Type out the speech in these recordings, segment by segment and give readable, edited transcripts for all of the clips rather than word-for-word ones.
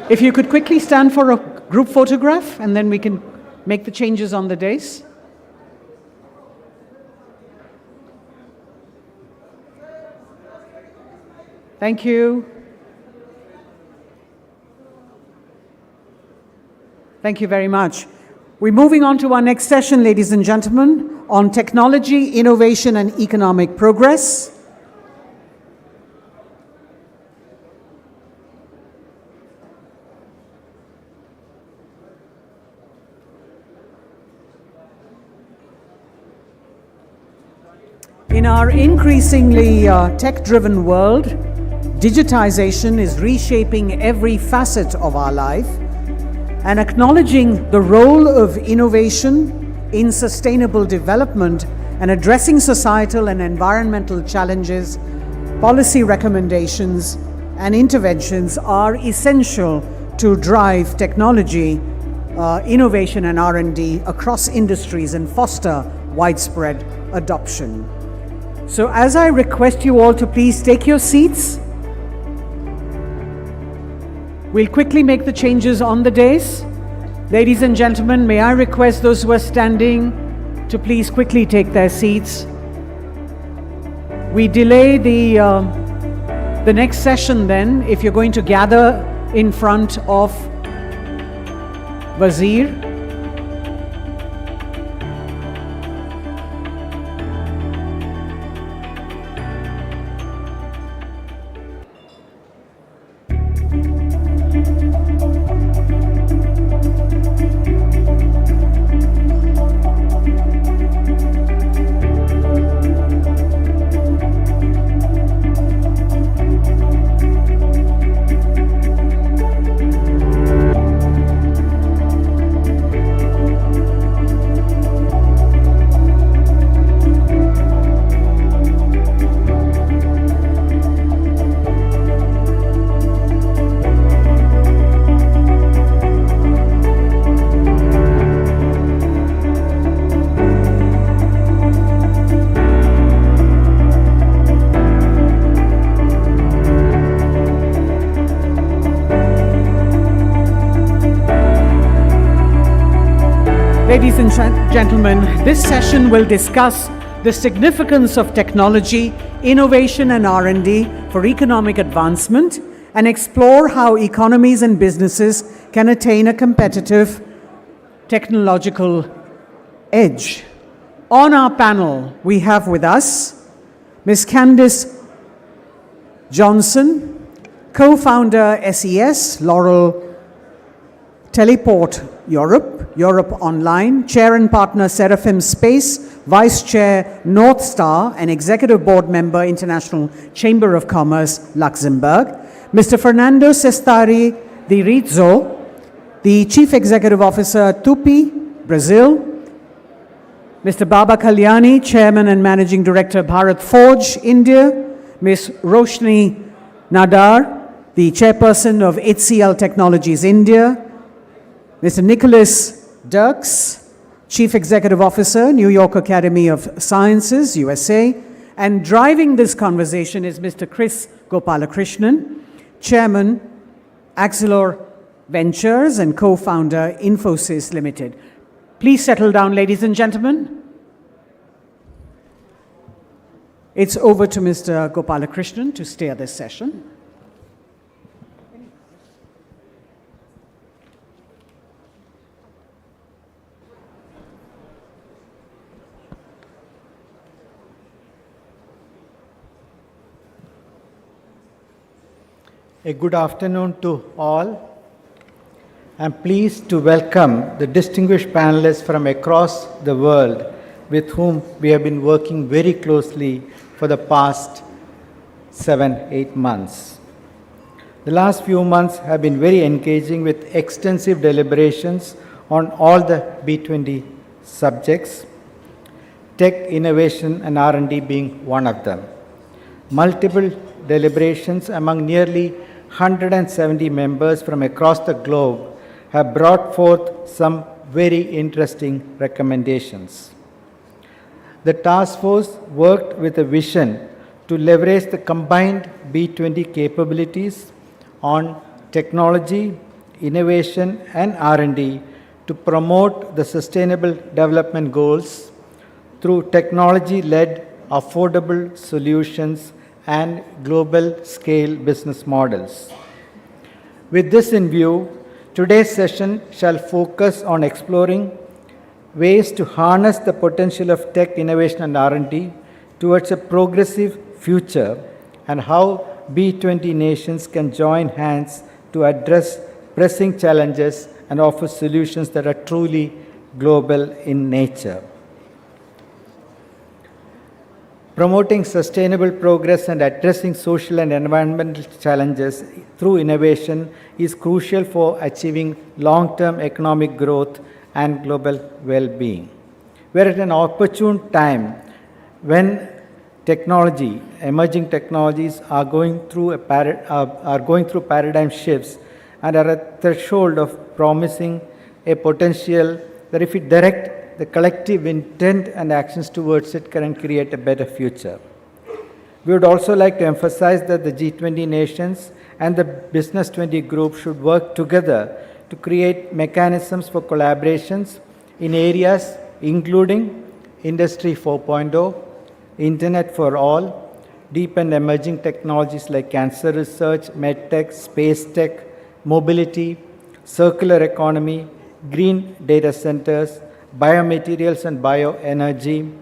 If you could quickly stand for a group photograph, and then we can make the changes on the dais. Thank you. Thank you very much. We're moving on to our next session, ladies and gentlemen, on technology, innovation, and economic progress. In our increasingly tech-driven world, digitisation is reshaping every facet of our life, and acknowledging the role of innovation in sustainable development and addressing societal and environmental challenges, policy recommendations and interventions are essential to drive technology, innovation and R&D across industries and foster widespread adoption. So as I request you all to please take your seats, we'll quickly make the changes on the dais. Ladies and gentlemen, may I request those who are standing to please quickly take their seats. We delay the next session then, if you're going to gather in front of Wazir. Ladies and gentlemen, this session will discuss the significance of technology, innovation and R&D for economic advancement and explore how economies and businesses can attain a competitive technological edge. On our panel, we have with us Ms. Candice Johnson, co-founder SES, Laurel Teleport Europe Online, Chair and Partner Seraphim Space, Vice Chair North Star, and Executive Board Member International Chamber of Commerce, Luxembourg. Mr. Fernando Sestari de Rizzo, the Chief Executive Officer, Tupi, Brazil. Mr. Baba Kalyani, Chairman and Managing Director, Bharat Forge, India. Ms. Roshni Nadar, the Chairperson of HCL Technologies, India. Mr. Nicholas Dirks, Chief Executive Officer, New York Academy of Sciences, USA. And driving this conversation is Mr. Chris Gopalakrishnan, Chairman, Axelor Ventures and co-founder, Infosys Limited. Please settle down, ladies and gentlemen. It's over to Mr. Gopalakrishnan to steer this session. A good afternoon to all. I'm pleased to welcome the distinguished panelists from across the world with whom we have been working very closely for the past 7-8 months. The last few months have been very engaging with extensive deliberations on all the B20 subjects, tech, innovation and R&D being one of them. Multiple deliberations among nearly 170 members from across the globe have brought forth some very interesting recommendations. The task force worked with a vision to leverage the combined B20 capabilities on technology, innovation and R&D to promote the sustainable development goals through technology-led affordable solutions and global scale business models. With this in view, today's session shall focus on exploring ways to harness the potential of tech innovation and R&D towards a progressive future and how B20 nations can join hands to address pressing challenges and offer solutions that are truly global in nature. Promoting sustainable progress and addressing social and environmental challenges through innovation is crucial for achieving long-term economic growth and global well-being. We are at an opportune time when emerging technologies are going through paradigm shifts and are at the threshold of promising a potential that if we direct the collective intent and actions towards it can create a better future. We would also like to emphasize that the G20 nations and the Business 20 group should work together to create mechanisms for collaborations in areas including Industry 4.0, Internet for all, deep and emerging technologies like cancer research, medtech, space tech, mobility, circular economy, green data centers, biomaterials and bioenergy,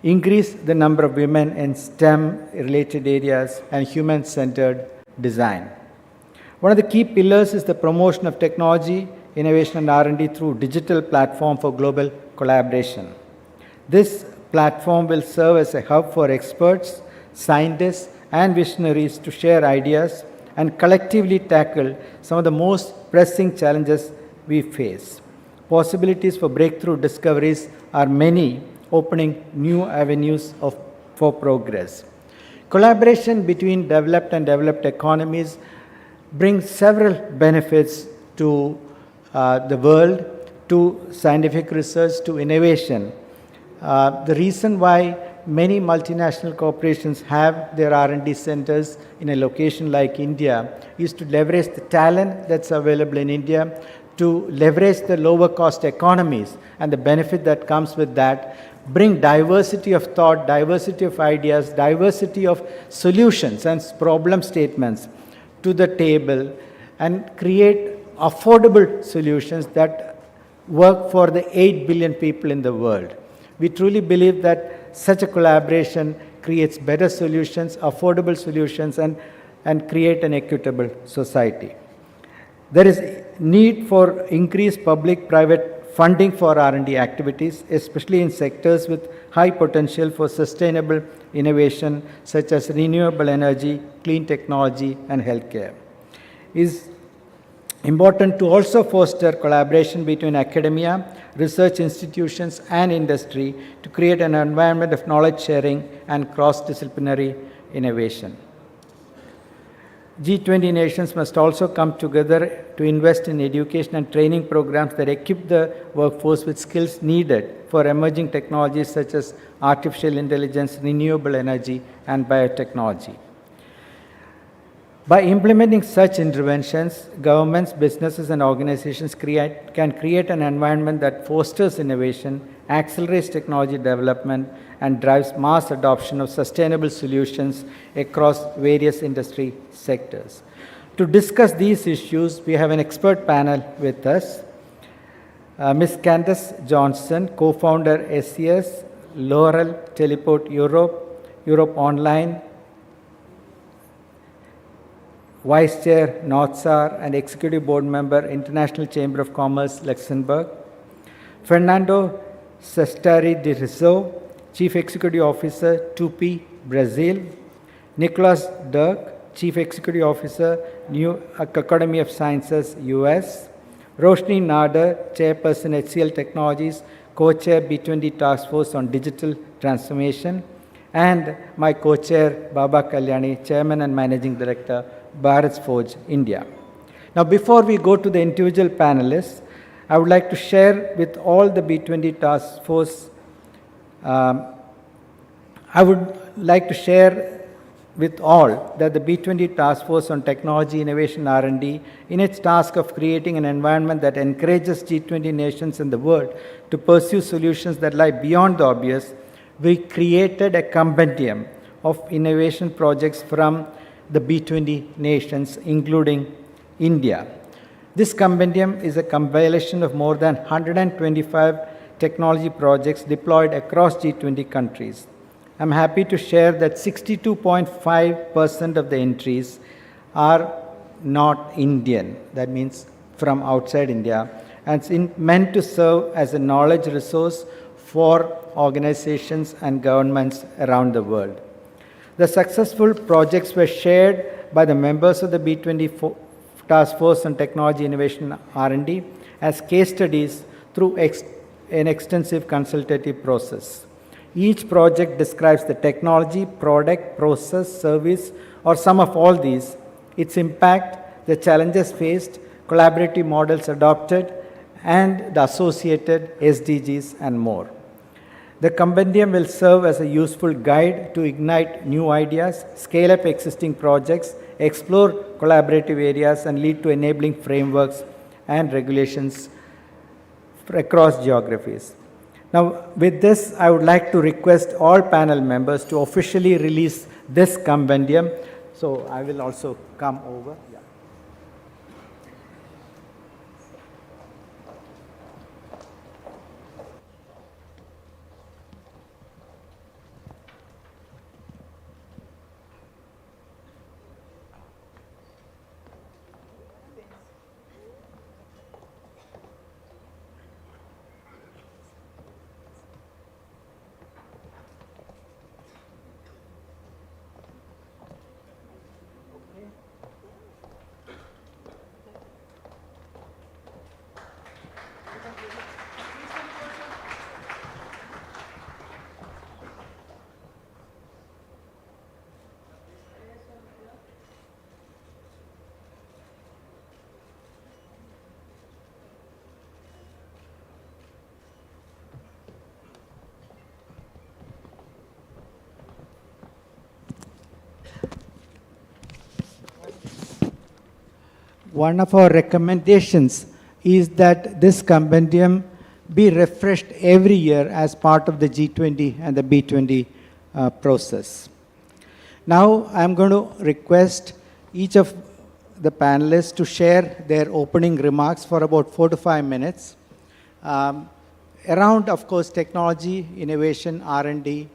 increase the number of women in STEM-related areas, and human-centered design. One of the key pillars is the promotion of technology, innovation and R&D through digital platform for global collaboration. This platform will serve as a hub for experts, scientists, and visionaries to share ideas and collectively tackle some of the most pressing challenges we face. Possibilities for breakthrough discoveries are many, opening new avenues for progress. Collaboration between developed and developed economies brings several benefits to the world, to scientific research, to innovation. The reason why many multinational corporations have their R&D centers in a location like India is to leverage the talent that's available in India, to leverage the lower cost economies and the benefit that comes with that, bring diversity of thought, diversity of ideas, diversity of solutions and problem statements to the table, and create affordable solutions that work for the 8 billion people in the world. We truly believe that such a collaboration creates better solutions, affordable solutions, and create an equitable society. There is need for increased public-private funding for R&D activities, especially in sectors with high potential for sustainable innovation, such as renewable energy, clean technology, and healthcare. It is important to also foster collaboration between academia, research institutions, and industry to create an environment of knowledge sharing and cross-disciplinary innovation. G20 nations must also come together to invest in education and training programs that equip the workforce with skills needed for emerging technologies such as artificial intelligence, renewable energy, and biotechnology. By implementing such interventions, governments, businesses, and organizations can create an environment that fosters innovation, accelerates technology development, and drives mass adoption of sustainable solutions across various industry sectors. To discuss these issues, we have an expert panel with us. Ms. Candace Johnson, co-founder SES, Laurel Teleport Europe, Europe Online, Vice Chair, NOTSAR, and Executive Board Member, International Chamber of Commerce, Luxembourg. Fernando Sestari de Rizzo, Chief Executive Officer, TUPI, Brazil. Nicholas Dirk, Chief Executive Officer, New Academy of Sciences, US. Roshni Nader, Chairperson, HCL Technologies, Co-Chair, B20 Task Force on Digital Transformation. And my co-chair, Baba Kalyani, Chairman and Managing Director, Bharat Forge, India. Now, before we go to the individual panelists, I would like to share with all the B20 Task Force, I would like to share with all that the B20 Task Force on Technology, Innovation, R&D, in its task of creating an environment that encourages G20 nations in the world to pursue solutions that lie beyond the obvious, we created a compendium of innovation projects from the B20 nations, including India. This compendium is a compilation of more than 125 technology projects deployed across G20 countries. I'm happy to share that 62.5% of the entries are not Indian, that means from outside India, and it's meant to serve as a knowledge resource for organizations and governments around the world. The successful projects were shared by the members of the B20 Task Force on Technology, Innovation, R&D as case studies through an extensive consultative process. Each project describes the technology, product, process, service, or some of all these, its impact, the challenges faced, collaborative models adopted, and the associated SDGs and more. The compendium will serve as a useful guide to ignite new ideas, scale up existing projects, explore collaborative areas, and lead to enabling frameworks and regulations across geographies. Now, with this, I would like to request all panel members to officially release this compendium. So I will also come over. Yeah. One of our recommendations is that this compendium be refreshed every year as part of the G20 and the B20 process. Now I'm going to request each of the panelists to share their opening remarks for about 4 to 5 minutes around, of course, technology, innovation, R&D,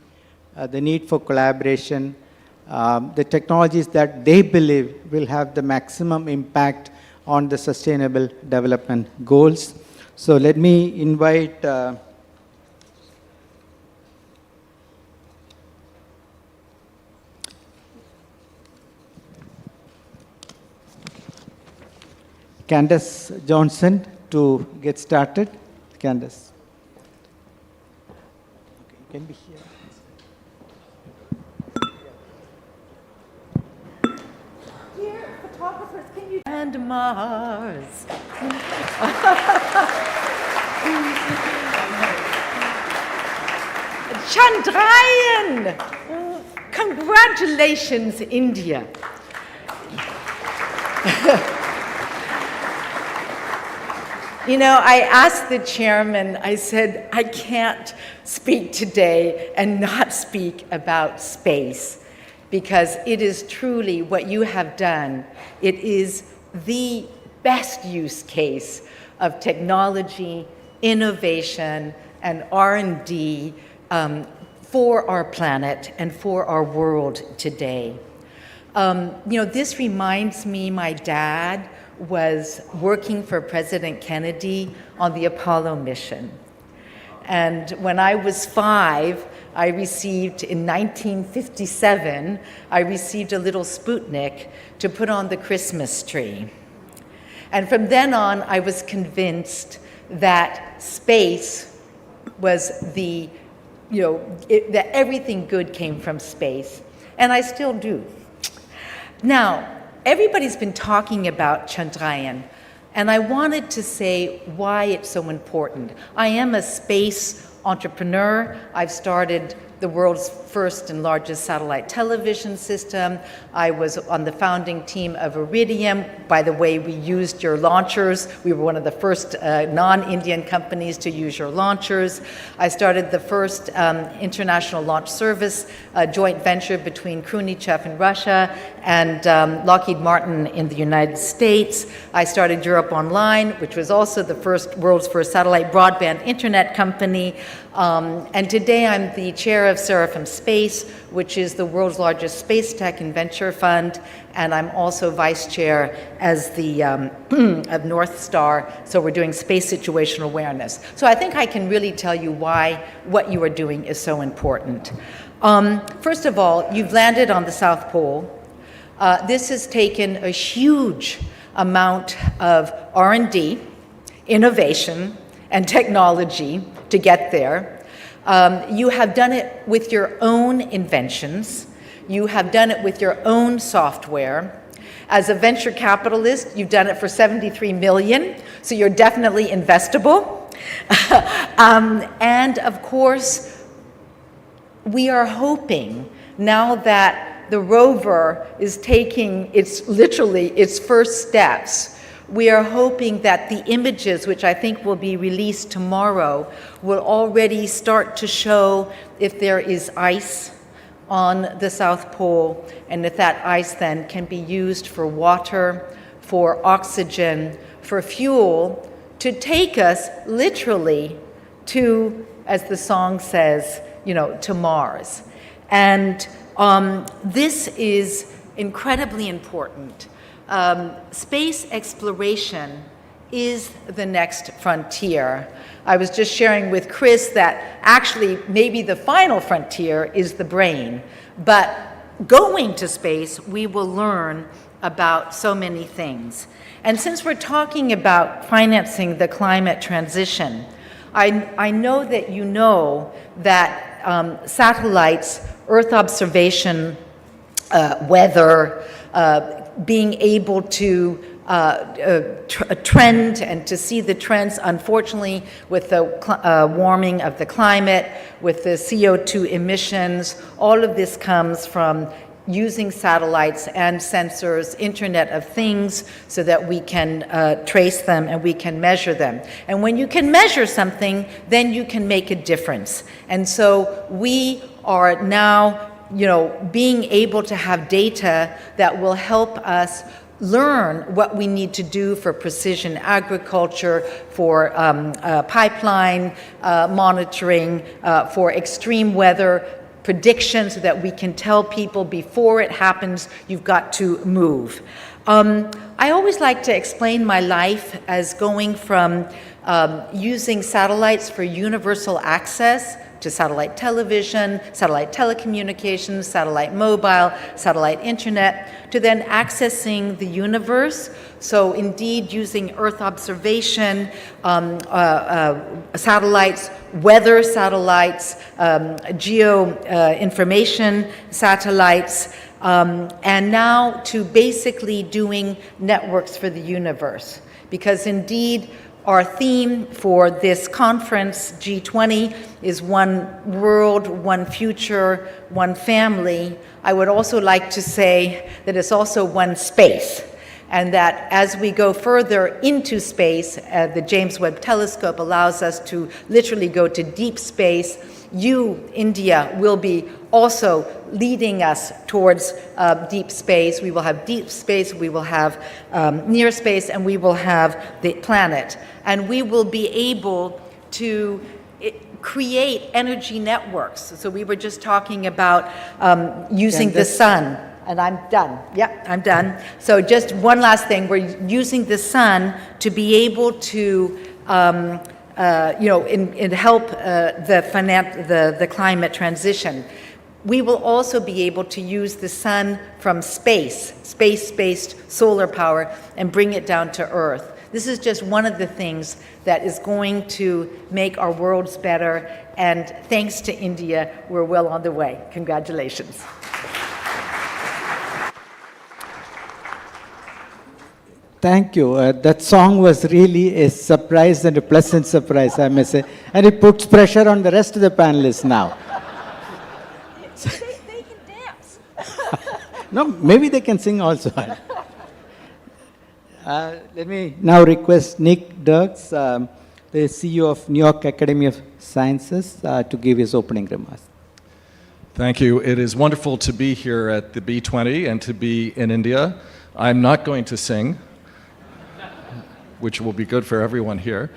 the need for collaboration, the technologies that they believe will have the maximum impact on the Sustainable Development Goals. So let me invite Candace Johnson to get started. Candace. Okay, you can be here. And Mars. Chandrayaan! Congratulations, India. You know, I asked the chairman, I said, I can't speak today and not speak about space, because it is truly what you have done. It is the best use case of technology, innovation, and R&D for our planet and for our world today. This reminds me, my dad was working for President Kennedy on the Apollo mission. And when I was 5, I received, in 1957, I received a little Sputnik to put on the Christmas tree. And from then on, I was convinced that space was that everything good came from space. And I still do. Now, everybody's been talking about Chandrayaan, and I wanted to say why it's so important. I am a space entrepreneur. I've started the world's first and largest satellite television system. I was on the founding team of Iridium. By the way, we used your launchers. We were one of the first non-Indian companies to use your launchers. I started the first international launch service, a joint venture between Khrushchev in Russia and Lockheed Martin in the United States. I started Europe Online, which was also the world's first satellite broadband internet company. And today I'm the chair of Seraphim Space, which is the world's largest space tech and venture fund, and I'm also vice chair as the of North Star, so we're doing space situational awareness. So I think I can really tell you why what you are doing is so important. First of all, you've landed on the South Pole. This has taken a huge amount of R&D, innovation, and technology to get there. You have done it with your own inventions. You have done it with your own software. As a venture capitalist, you've done it for $73 million, so you're definitely investable. And of course, we are hoping now that the rover is taking literally its first steps, we are hoping that the images, which I think will be released tomorrow, will already start to show if there is ice on the South Pole, and if that ice then can be used for water, for oxygen, for fuel, to take us literally to, as the song says, to Mars. And this is incredibly important. Space exploration is the next frontier. I was just sharing with Chris that actually maybe the final frontier is the brain, but going to space, we will learn about so many things. And since we're talking about financing the climate transition, I know that you know that satellites, Earth observation, weather, being able to trend and to see the trends, unfortunately, with the warming of the climate, with the CO2 emissions, all of this comes from using satellites and sensors, Internet of Things, so that we can trace them and we can measure them. And when you can measure something, then you can make a difference. And so we are now being able to have data that will help us learn what we need to do for precision agriculture, for pipeline monitoring, for extreme weather prediction, so that we can tell people before it happens, you've got to move. I always like to explain my life as going from using satellites for universal access to satellite television, satellite telecommunications, satellite mobile, satellite internet, to then accessing the universe. So indeed using Earth observation, satellites, weather satellites, geo information satellites, and now to basically doing networks for the universe. Because indeed, our theme for this conference, G20, is one world, one future, one family. I would also like to say that it's also one space, and that as we go further into space, the James Webb Telescope allows us to literally go to deep space. You, India, will be also leading us towards deep space. We will have deep space, we will have near space, and we will have the planet. And we will be able to create energy networks. So we were just talking about using the sun. And I'm done. Yeah, I'm done. So just one last thing. We're using the sun to be able to help the climate transition. We will also be able to use the sun from space-based solar power, and bring it down to Earth. This is just one of the things that is going to make our worlds better, and thanks to India, we're well on the way. Congratulations. Thank you. That song was really a surprise, and a pleasant surprise, I must say. And it puts pressure on the rest of the panelists now. They can dance. No, maybe they can sing also. Let me now request Nick Dirks, the CEO of New York Academy of Sciences, to give his opening remarks. Thank you. It is wonderful to be here at the B20 and to be in India. I'm not going to sing, which will be good for everyone here.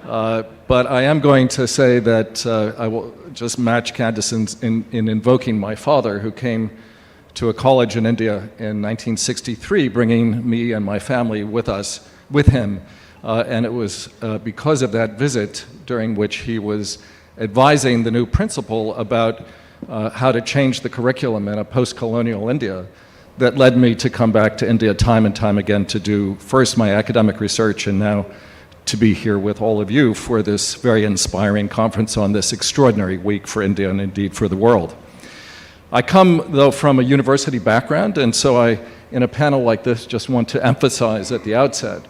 But I am going to say that I will just match Candace in invoking my father, who came to a college in India in 1963, bringing me and my family with him. And it was because of that visit, during which he was advising the new principal about how to change the curriculum in a post-colonial India, that led me to come back to India time and time again to do first my academic research and now to be here with all of you for this very inspiring conference on this extraordinary week for India and indeed for the world. I come, though, from a university background, and so I, in a panel like this, just want to emphasize at the outset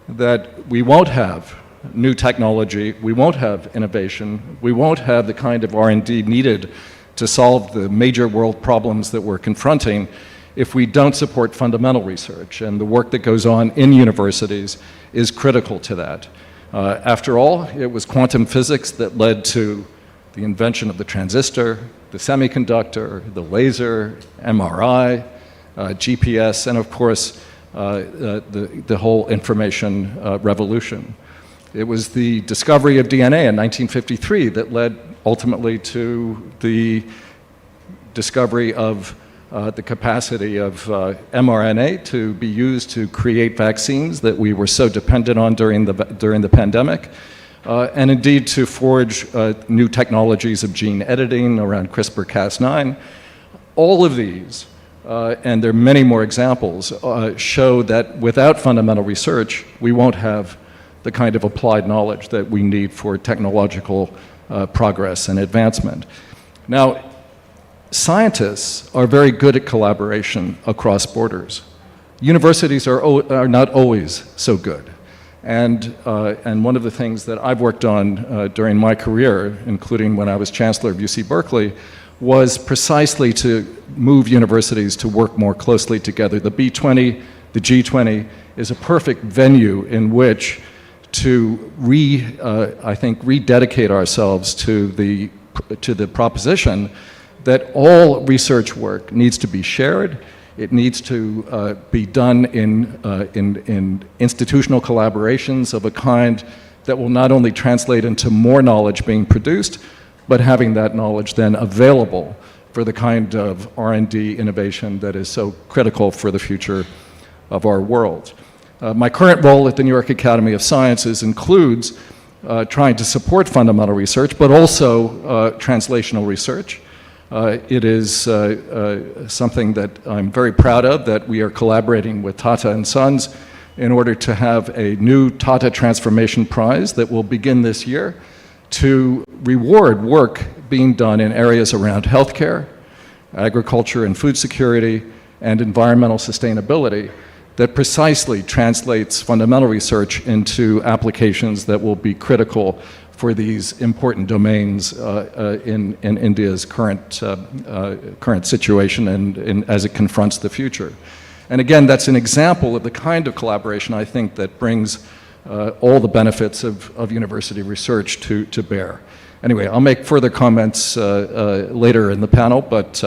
that we won't have new technology, we won't have innovation, we won't have the kind of R&D needed to solve the major world problems that we're confronting if we don't support fundamental research, and the work that goes on in universities is critical to that. After all, it was quantum physics that led to the invention of the transistor, the semiconductor, the laser, MRI, GPS, and of course, the whole information revolution. It was the discovery of DNA in 1953 that led ultimately to the discovery of the capacity of mRNA to be used to create vaccines that we were so dependent on during the pandemic, and indeed to forge new technologies of gene editing around CRISPR-Cas9. All of these, and there are many more examples, show that without fundamental research, we won't have the kind of applied knowledge that we need for technological progress and advancement. Now, scientists are very good at collaboration across borders. Universities are not always so good. And one of the things that I've worked on during my career, including when I was chancellor of UC Berkeley, was precisely to move universities to work more closely together. The B20, the G20 is a perfect venue in which to I think, rededicate ourselves to the proposition that all research work needs to be shared. It needs to be done in institutional collaborations of a kind that will not only translate into more knowledge being produced, but having that knowledge then available for the kind of R&D innovation that is so critical for the future of our world. My current role at the New York Academy of Sciences includes trying to support fundamental research, but also translational research. It is something that I'm very proud of, that we are collaborating with Tata and Sons in order to have a new Tata Transformation Prize that will begin this year to reward work being done in areas around healthcare, agriculture and food security, and environmental sustainability that precisely translates fundamental research into applications that will be critical for these important domains in India's current situation and as it confronts the future. And again, that's an example of the kind of collaboration, I think, that brings all the benefits of university research to bear. Anyway, I'll make further comments later in the panel, but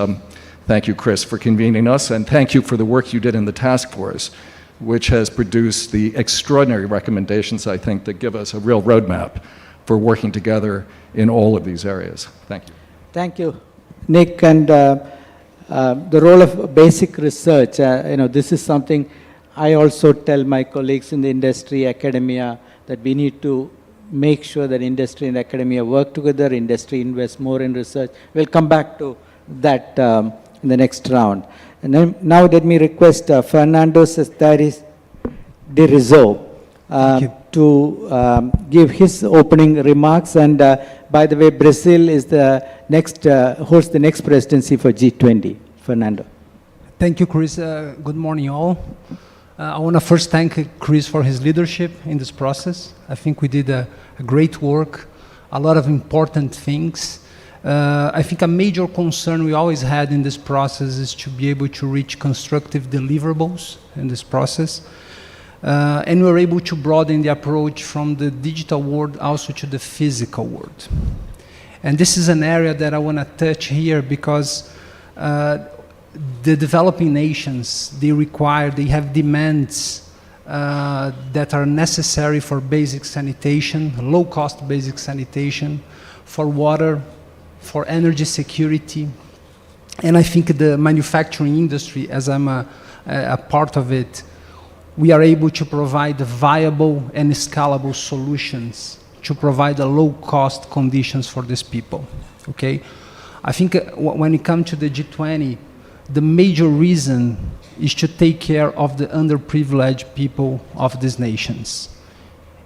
thank you, Chris, for convening us, and thank you for the work you did in the task force, which has produced the extraordinary recommendations, I think, that give us a real roadmap for working together in all of these areas. Thank you. Thank you, Nick. And the role of basic research, this is something I also tell my colleagues in the industry, academia, that we need to make sure that industry and academia work together, industry invests more in research. We'll come back to that in the next round. And then, now let me request Fernando Cestaris de Rizzo to give his opening remarks. And by the way, Brazil is the next, hosts the next presidency for G20. Fernando. Thank you, Chris. Good morning, all. I want to first thank Chris for his leadership in this process. I think we did a great work, a lot of important things. I think a major concern we always had in this process is to be able to reach constructive deliverables in this process. And we were able to broaden the approach from the digital world also to the physical world. And this is an area that I want to touch here because the developing nations, they have demands that are necessary for basic sanitation, low-cost basic sanitation, for water, for energy security. And I think the manufacturing industry, as I'm a part of it, we are able to provide viable and scalable solutions to provide a low-cost conditions for these people, okay? I think when it comes to the G20, the major reason is to take care of the underprivileged people of these nations.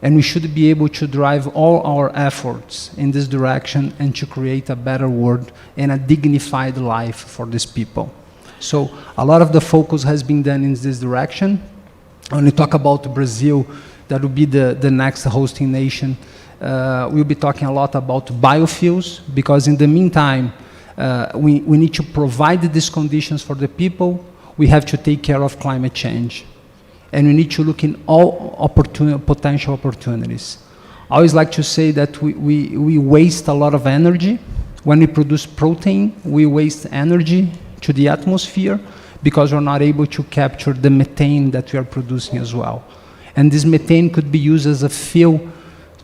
And we should be able to drive all our efforts in this direction and to create a better world and a dignified life for these people. So a lot of the focus has been done in this direction. When we talk about Brazil, that will be the next hosting nation. We'll be talking a lot about biofuels, because in the meantime, we need to provide these conditions for the people. We have to take care of climate change. And we need to look in all potential opportunities. I always like to say that we waste a lot of energy. When we produce protein, we waste energy to the atmosphere because we're not able to capture the methane that we are producing as well. And this methane could be used as a fuel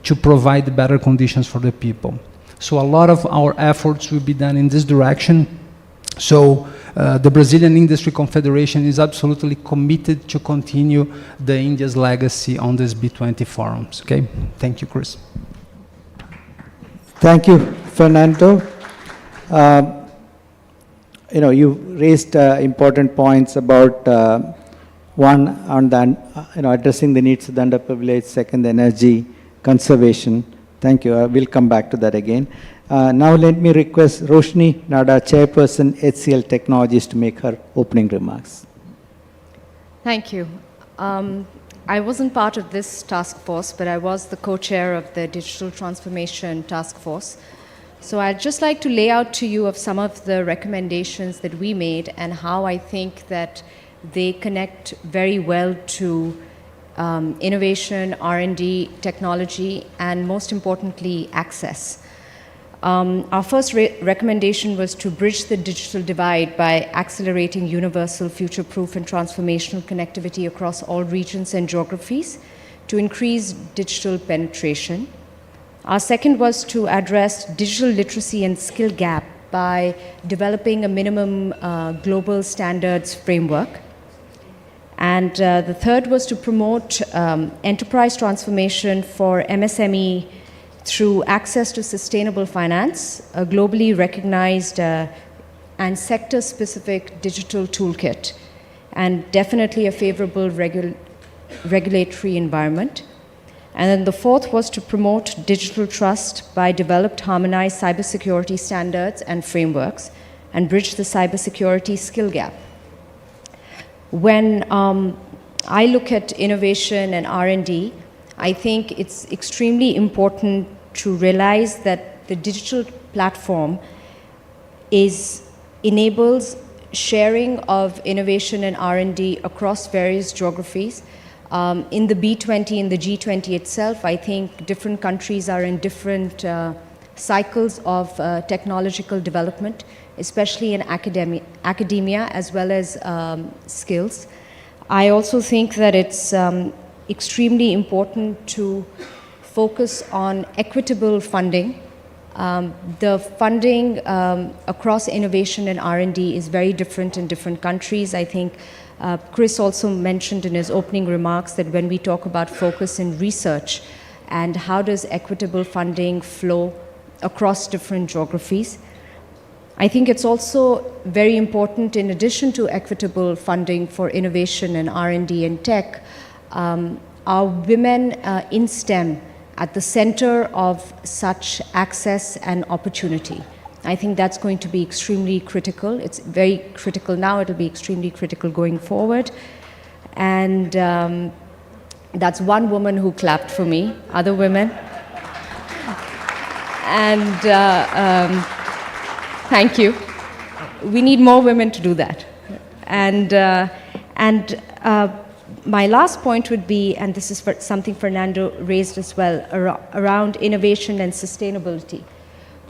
to provide better conditions for the people. So a lot of our efforts will be done in this direction. So the Brazilian Industry Confederation is absolutely committed to continue the India's legacy on these B20 forums. Okay, thank you, Chris. Thank you, Fernando. You raised important points about one on the addressing the needs of the underprivileged, second, the energy conservation. Thank you. We'll come back to that again. Now let me request Roshni Nada, Chairperson, HCL Technologies, to make her opening remarks. Thank you. I wasn't part of this task force, but I was the co-chair of the Digital Transformation Task Force. So I'd just like to lay out to you of some of the recommendations that we made and how I think that they connect very well to innovation, R&D, technology, and most importantly, access. Our first recommendation was to bridge the digital divide by accelerating universal, future-proof, and transformational connectivity across all regions and geographies to increase digital penetration. Our second was to address digital literacy and skill gap by developing a minimum global standards framework. And the third was to promote enterprise transformation for MSME through access to sustainable finance, a globally recognized and sector-specific digital toolkit, and definitely a favorable regulatory environment. And then the fourth was to promote digital trust by developed harmonized cybersecurity standards and frameworks and bridge the cybersecurity skill gap. When I look at innovation and R&D, I think it's extremely important to realize that the digital platform enables sharing of innovation and R&D across various geographies. In the B20, in the G20 itself, I think different countries are in different cycles of technological development, especially in academia as well as skills. I also think that it's extremely important to focus on equitable funding. The funding across innovation and R&D is very different in different countries. I think Chris also mentioned in his opening remarks that when we talk about focus in research and how does equitable funding flow across different geographies, I think it's also very important, in addition to equitable funding for innovation and R&D and tech, are women in STEM at the center of such access and opportunity. I think that's going to be extremely critical. It's very critical now. It'll be extremely critical going forward. And that's one woman who clapped for me. Other women. And Thank you. We need more women to do that. My last point would be, and this is something Fernando raised as well, around innovation and sustainability.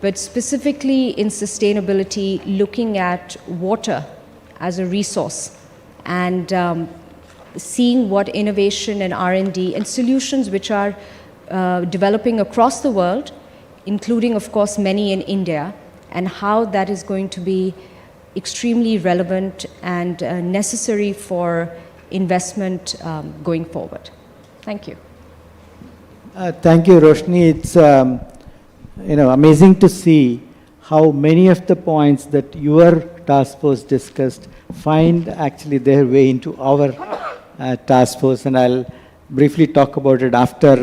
But specifically in sustainability, looking at water as a resource and seeing what innovation and R&D and solutions which are developing across the world, including, of course, many in India, and how that is going to be extremely relevant and necessary for investment going forward. Thank you. Thank you, Roshni. It's amazing to see how many of the points that your task force discussed find actually their way into our task force, and I'll briefly talk about it after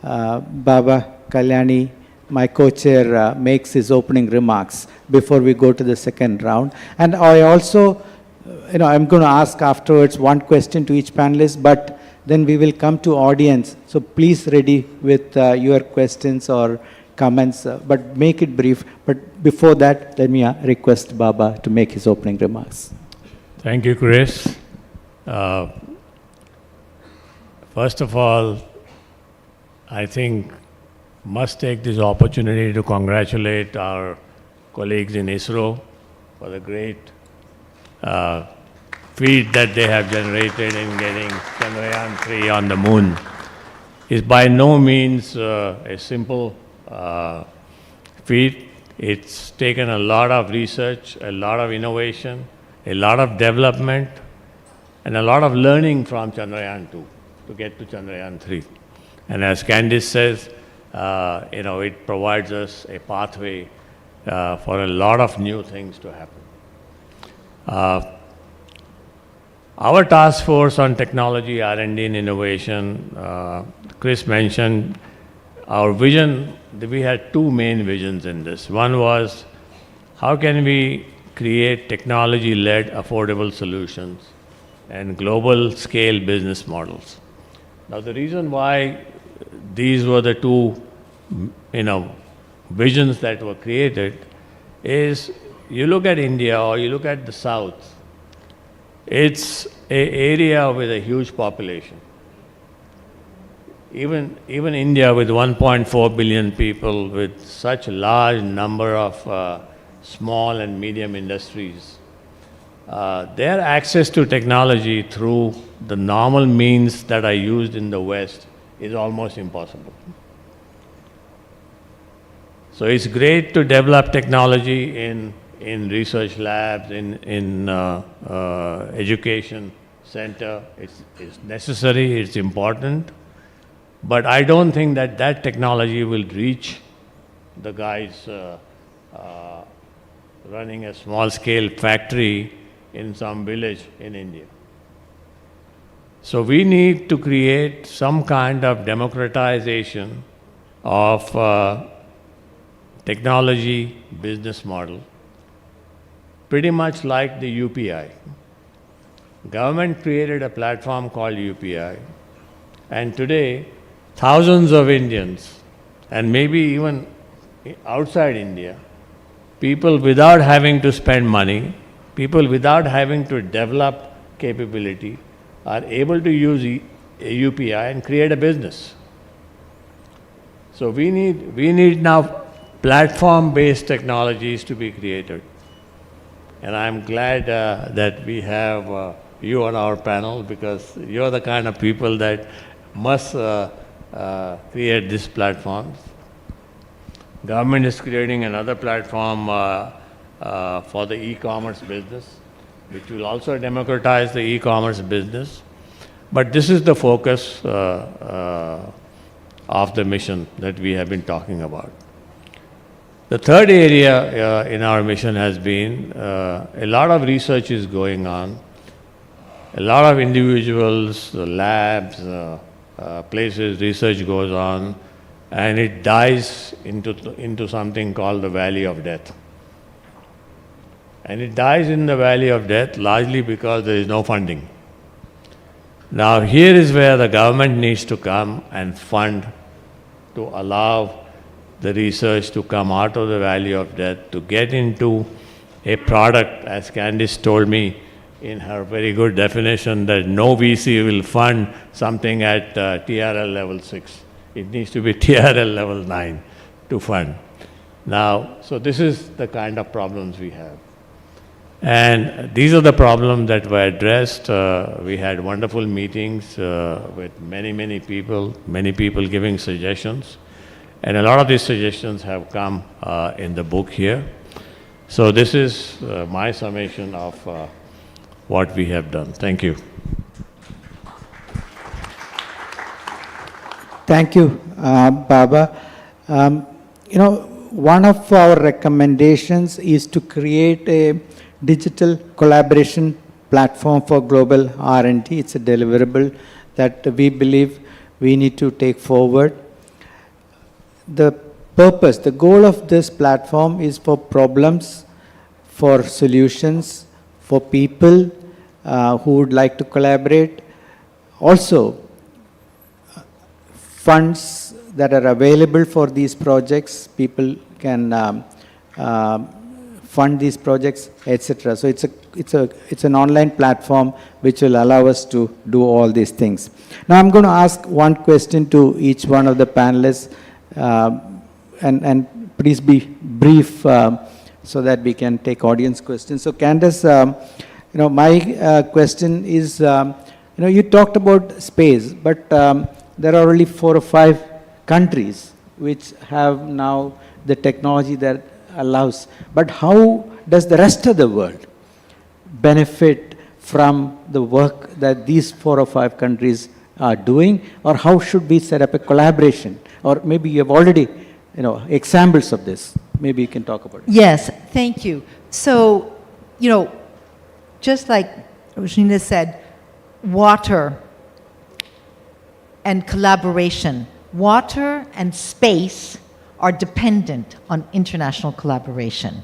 Baba Kalyani, my co-chair, makes his opening remarks before we go to the second round. And I also, I'm going to ask afterwards one question to each panelist, but then we will come to audience. So please ready with your questions or comments, but make it brief. But before that, let me request Baba to make his opening remarks. Thank you, Chris. First of all, I think must take this opportunity to congratulate our colleagues in ISRO for the great feat that they have generated in getting Chandrayaan-3 on the moon. It's by no means a simple feat. It's taken a lot of research, a lot of innovation, a lot of development, and a lot of learning from Chandrayaan-2 to get to Chandrayaan-3. And as Candice says, it provides us a pathway for a lot of new things to happen. Our task force on technology, R&D and innovation, Chris mentioned our vision. We had two main visions in this. One was, how can we create technology-led affordable solutions and global scale business models? Now, the reason why these were the two, visions that were created is, you look at India or you look at the South, it's an area with a huge population. Even India with 1.4 billion people, with such a large number of small and medium industries, their access to technology through the normal means that are used in the West is almost impossible. So it's great to develop technology in research labs, in education center. It's necessary, it's important, but I don't think that technology will reach the guys running a small-scale factory in some village in India. So we need to create some kind of democratization of technology business model, pretty much like the UPI. Government created a platform called UPI, and today thousands of Indians, and maybe even outside India, people without having to spend money, people without having to develop capability, are able to use a UPI and create a business. So we need now platform-based technologies to be created. And I'm glad that we have you on our panel, because you're the kind of people that must create these platforms. Government is creating another platform for the e-commerce business, which will also democratize the e-commerce business. But this is the focus of the mission that we have been talking about. The third area in our mission has been a lot of research is going on. A lot of individuals, labs, places, research goes on, and it dies into something called the valley of death. And it dies in the valley of death largely because there is no funding. Now here is where the government needs to come and fund to allow the research to come out of the valley of death, to get into a product, as Candice told me in her very good definition, that no VC will fund something at TRL level 6. It needs to be TRL level 9 to fund. Now, so this is the kind of problems we have. And these are the problems that were addressed. We had wonderful meetings with many people giving suggestions. And a lot of these suggestions have come in the book here. So this is my summation of what we have done. Thank you. Thank you, Baba. One of our recommendations is to create a digital collaboration platform for global R&D. It's a deliverable that we believe we need to take forward. The purpose, the goal of this platform is for problems, for solutions, for people who would like to collaborate. Also, funds that are available for these projects, people can fund these projects, etc. So it's an online platform which will allow us to do all these things. Now I'm going to ask one question to each one of the panelists, and please be brief so that we can take audience questions. So Candace, my question is, you talked about space, but there are only 4 or 5 countries which have now the technology that allows. But how does the rest of the world benefit from the work that these 4 or 5 countries are doing? Or how should we set up a collaboration? Or maybe you have already, examples of this. Maybe you can talk about it. Yes, thank you. So, just like Rajina said, water and collaboration. Water and space are dependent on international collaboration.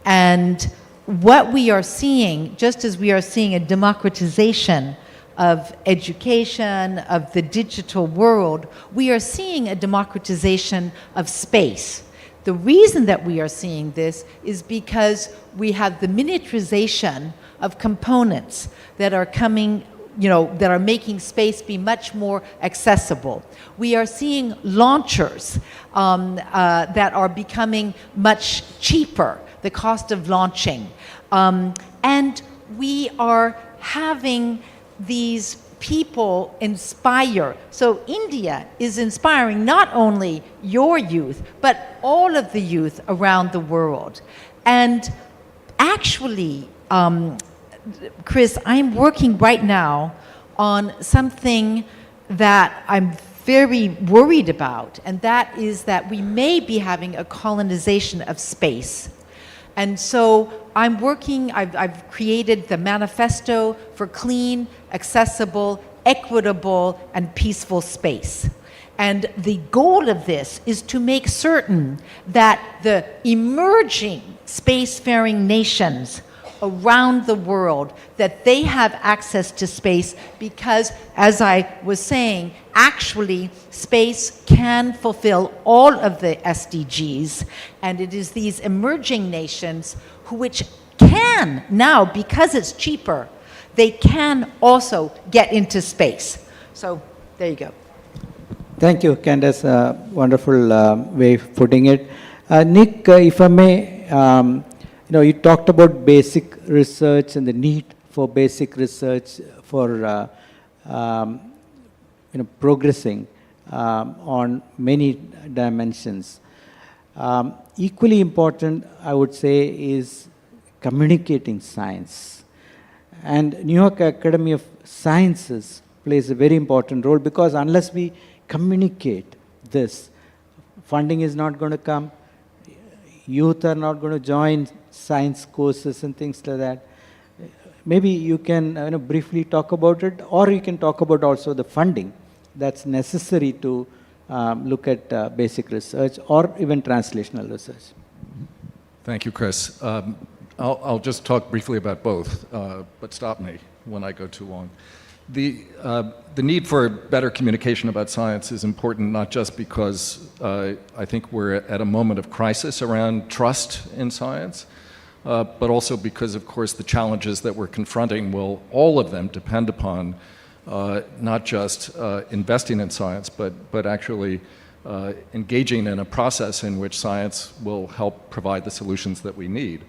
And what we are seeing, just as we are seeing a democratization of education, of the digital world, we are seeing a democratization of space. The reason that we are seeing this is because we have the miniaturization of components that are coming, that are making space be much more accessible. We are seeing launchers that are becoming much cheaper, the cost of launching. And we are having these people inspire. So India is inspiring not only your youth, but all of the youth around the world. And actually, Chris, I'm working right now on something that I'm very worried about, and that is that we may be having a colonization of space. And so I'm working, I've created the manifesto for clean, accessible, equitable, and peaceful space. And the goal of this is to make certain that the emerging spacefaring nations around the world, that they have access to space, because, as I was saying, actually space can fulfill all of the SDGs, and it is these emerging nations which can now, because it's cheaper, they can also get into space. So there you go. Thank you, Candace. Wonderful way of putting it. Nick, if I may, you talked about basic research and the need for basic research for progressing on many dimensions. Equally important, I would say, is communicating science. And New York Academy of Sciences plays a very important role, because unless we communicate this, funding is not going to come, youth are not going to join science courses and things like that. Maybe you can briefly talk about it, or you can talk about also the funding that's necessary to look at basic research or even translational research. Thank you, Chris. I'll just talk briefly about both, but stop me when I go too long. The need for better communication about science is important not just because I think we're at a moment of crisis around trust in science, but also because, of course, the challenges that we're confronting will, all of them, depend upon not just investing in science, but actually engaging in a process in which science will help provide the solutions that we need.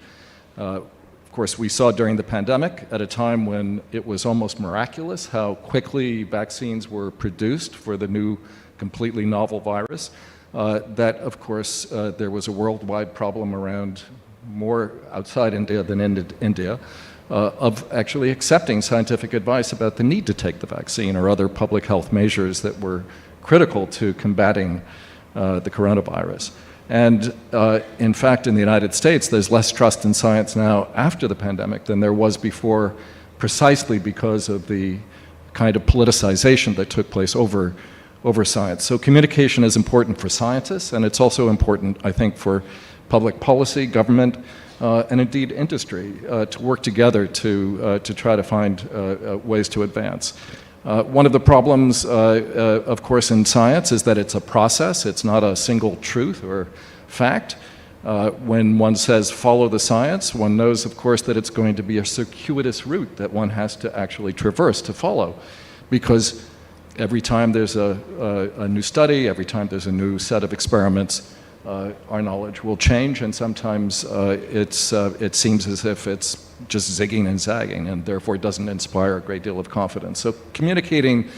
Of course, we saw during the pandemic, at a time when it was almost miraculous how quickly vaccines were produced for the new, completely novel virus, that, of course, there was a worldwide problem around, more outside India than in India, of actually accepting scientific advice about the need to take the vaccine or other public health measures that were critical to combating the coronavirus. And in fact, in the United States, there's less trust in science now after the pandemic than there was before, precisely because of the kind of politicization that took place over science. So communication is important for scientists, and it's also important, I think, for public policy, government, and indeed industry to work together to try to find ways to advance. One of the problems, of course, in science is that it's a process. It's not a single truth or fact. When one says follow the science, one knows, of course, that it's going to be a circuitous route that one has to actually traverse to follow, because every time there's a new study, every time there's a new set of experiments, our knowledge will change, and sometimes it seems as if it's just zigging and zagging, and therefore it doesn't inspire a great deal of confidence. So communicating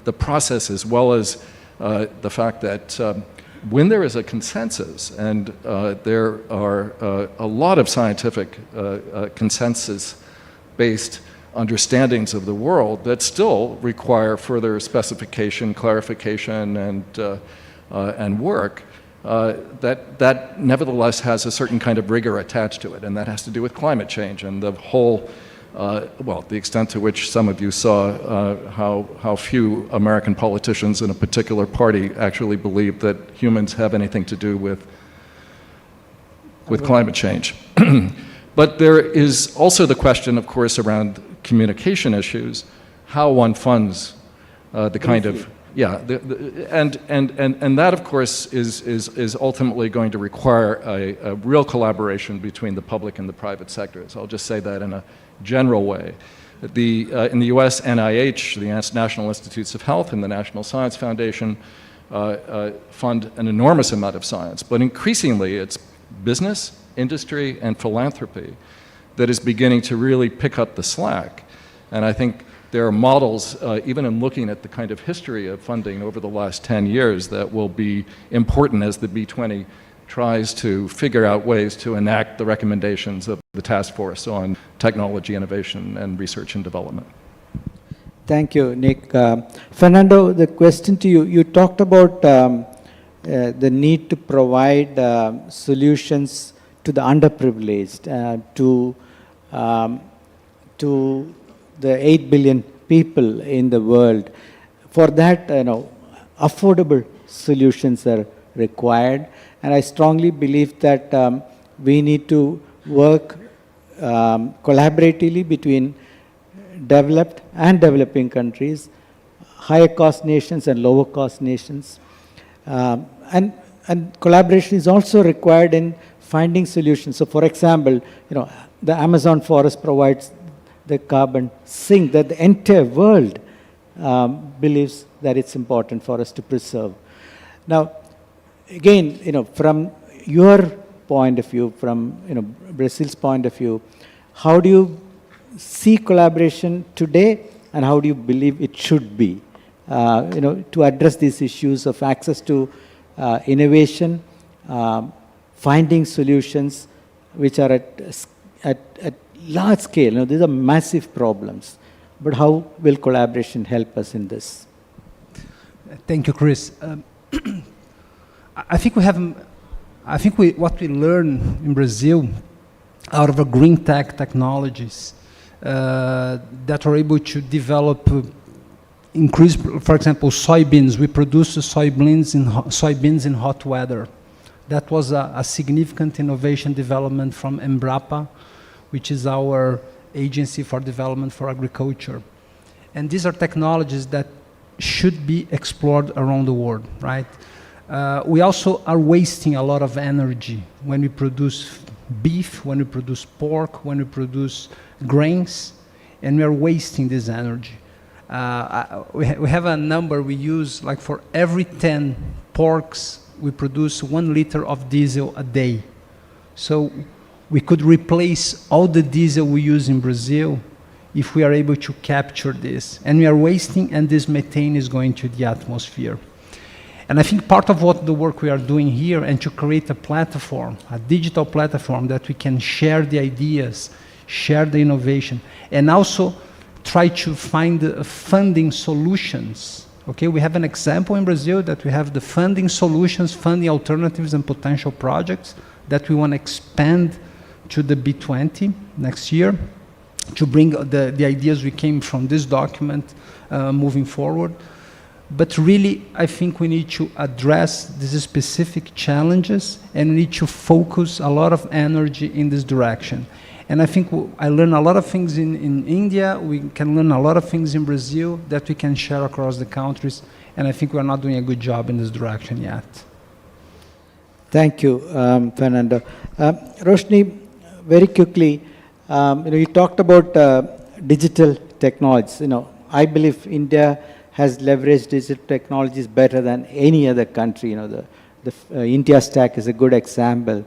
the process, as well as the fact that when there is a consensus, and there are a lot of scientific consensus-based understandings of the world that still require further specification, clarification, and work, that nevertheless has a certain kind of rigor attached to it, and that has to do with climate change and the whole, well, the extent to which some of you saw how few American politicians in a particular party actually believe that humans have anything to do with climate change. But there is also the question, of course, around communication issues, how one funds the kind of, yeah, and that, of course, is ultimately going to require a real collaboration between the public and the private sectors. I'll just say that in a general way. In the US, NIH, the National Institutes of Health, and the National Science Foundation fund an enormous amount of science, but increasingly it's business, industry, and philanthropy that is beginning to really pick up the slack. And I think there are models, even in looking at the kind of history of funding over the last 10 years, that will be important as the B20 tries to figure out ways to enact the recommendations of the task force on technology innovation and research and development. Thank you, Nick. Fernando, the question to you, you talked about the need to provide solutions to the underprivileged, to the 8 billion people in the world. For that, affordable solutions are required, and I strongly believe that we need to work collaboratively between developed and developing countries, higher cost nations and lower cost nations, and collaboration is also required in finding solutions. So, for example, the Amazon forest provides the carbon sink that the entire world believes that it's important for us to preserve. Now, again, from your point of view, from Brazil's point of view, how do you see collaboration today, and how do you believe it should be, to address these issues of access to innovation, finding solutions which are at large scale? These are massive problems, but how will collaboration help us in this? Thank you, Chris. I think what we learn in Brazil out of green technologies that are able to develop, increase, for example, soybeans. We produce soybeans in hot weather. That was a significant innovation development from Embrapa, which is our agency for development for agriculture. And these are technologies that should be explored around the world, right? We also are wasting a lot of energy when we produce beef, when we produce pork, when we produce grains, and we are wasting this energy. We have a number we use, like for every 10 porks, we produce 1 liter of diesel a day. So we could replace all the diesel we use in Brazil if we are able to capture this. And we are wasting, and this methane is going to the atmosphere. And I think part of what the work we are doing here, and to create a platform, a digital platform that we can share the ideas, share the innovation, and also try to find funding solutions. Okay, we have an example in Brazil that we have the funding solutions, funding alternatives and potential projects that we want to expand to the B20 next year to bring the ideas we came from this document moving forward. But really, I think we need to address these specific challenges and we need to focus a lot of energy in this direction. And I think I learned a lot of things in India, we can learn a lot of things in Brazil that we can share across the countries, and I think we're not doing a good job in this direction yet. Thank you, Fernando. Roshni, very quickly, you talked about digital technologies. I believe India has leveraged digital technologies better than any other country. The India Stack is a good example.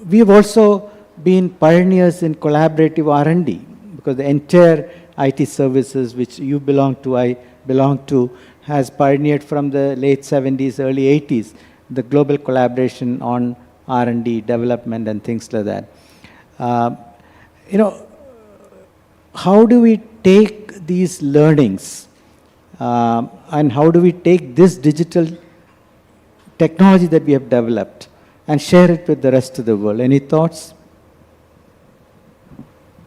We have also been pioneers in collaborative R&D, because the entire IT services which you belong to, I belong to, has pioneered from the late 70s, early 80s, the global collaboration on R&D, development and things like that. How do we take these learnings and how do we take this digital technology that we have developed and share it with the rest of the world? Any thoughts?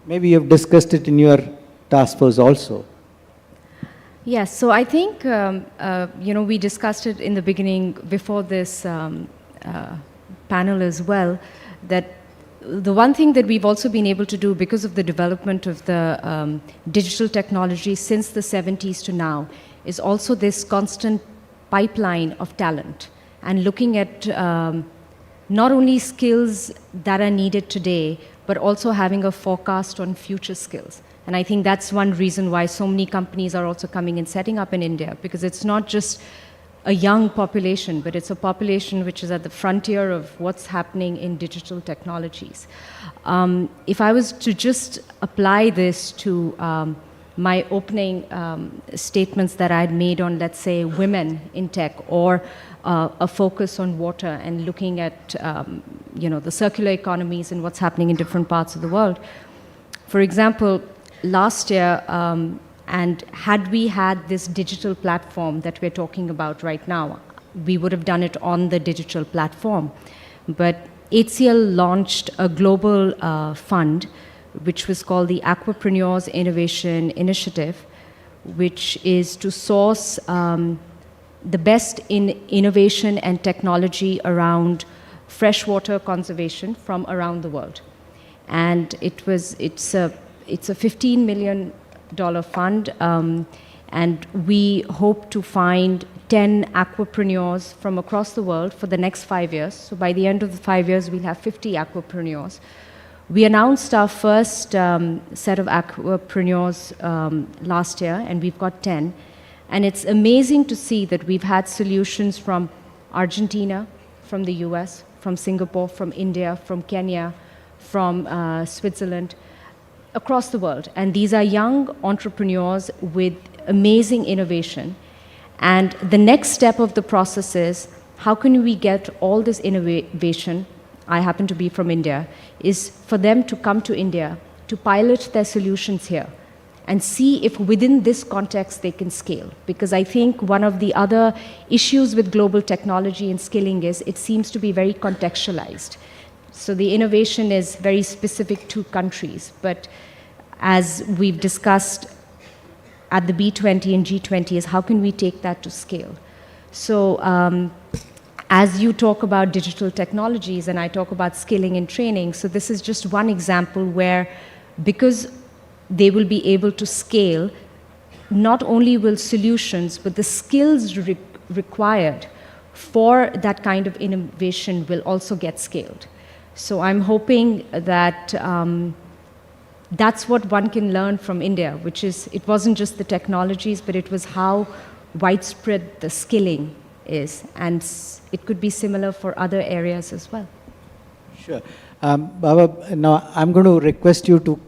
Maybe you've discussed it in your task force also. Yes, so I think, we discussed it in the beginning before this panel as well, that the one thing that we've also been able to do because of the development of the digital technology since the 70s to now is also this constant pipeline of talent and looking at not only skills that are needed today, but also having a forecast on future skills. And I think that's one reason why so many companies are also coming and setting up in India, because it's not just a young population, but it's a population which is at the frontier of what's happening in digital technologies. If I was to just apply this to my opening statements that I'd made on, let's say, women in tech, or a focus on water and looking at the circular economies and what's happening in different parts of the world. For example, last year, and had we had this digital platform that we're talking about right now, we would have done it on the digital platform. But HCL launched a global fund, which was called the Aquapreneurs Innovation Initiative, which is to source the best in innovation and technology around freshwater conservation from around the world. And it's a $15 million fund, and we hope to find 10 aquapreneurs from across the world for the next 5 years. So by the end of the 5 years, we'll have 50 aquapreneurs. We announced our first set of aquapreneurs last year, and we've got 10. And it's amazing to see that we've had solutions from Argentina, from the US, from Singapore, from India, from Kenya, from Switzerland, across the world. And these are young entrepreneurs with amazing innovation. And the next step of the process is, how can we get all this innovation, I happen to be from India, is for them to come to India, to pilot their solutions here, and see if within this context they can scale. Because I think one of the other issues with global technology and skilling is it seems to be very contextualized. So the innovation is very specific to countries. But as we've discussed at the B20 and G20 is how can we take that to scale? So as you talk about digital technologies and I talk about skilling and training, so this is just one example where, because they will be able to scale. Not only will solutions, but the skills required for that kind of innovation will also get scaled. So I'm hoping that that's what one can learn from India, which is, it wasn't just the technologies, but it was how widespread the skilling is. And it could be similar for other areas as well. Sure. Baba, now I'm going to request you to